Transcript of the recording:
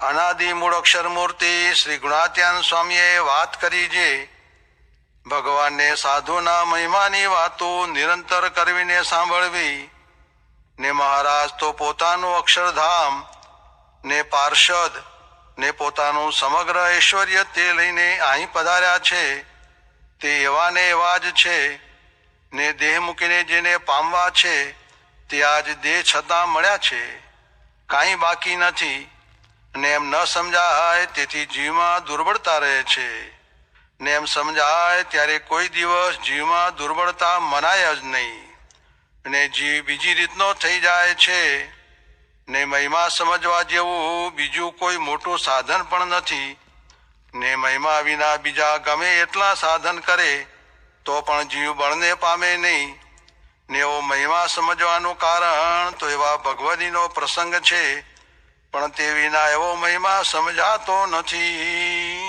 અનાદિ મૂળ અક્ષર મૂર્તિ શ્રી ગુણાત્યાન સ્વામીએ વાત કરી છે. ભગવાનને સાધુના મહિમાની વાતો નિરંતર કરવીને સાંભળવી ને મહારાજ તો પોતાનું અક્ષરધામ ને પાર્ષદ ને પોતાનું સમગ્ર ઐશ્વર્ય તે લઈને અહીં પધાર્યા છે. તે એવા ને એવા જ છે ને દેહ મૂકીને જેને પામવા છે તે આજ દેહ છતાં મળ્યા છે. કાંઈ બાકી નથી ને એમ ન સમજાય તેથી જીવમાં દુર્બળતા રહે છે. ને એમ સમજાય ત્યારે કોઈ દિવસ જીવમાં દુર્બળતા મનાય જ નહીં ને જીવ બીજી રીતનો થઈ જાય છે. ને મહિમા સમજવા જેવું બીજું કોઈ મોટું સાધન પણ નથી. ને મહિમા વિના બીજા ગમે એટલા સાધન કરે તો પણ જીવ બળને પામે નહીં. ને એવો મહિમા સમજવાનું કારણ તો એવા ભગવદીનો પ્રસંગ છે, પણ તે વિના એવો મહિમા સમજાતો નથી.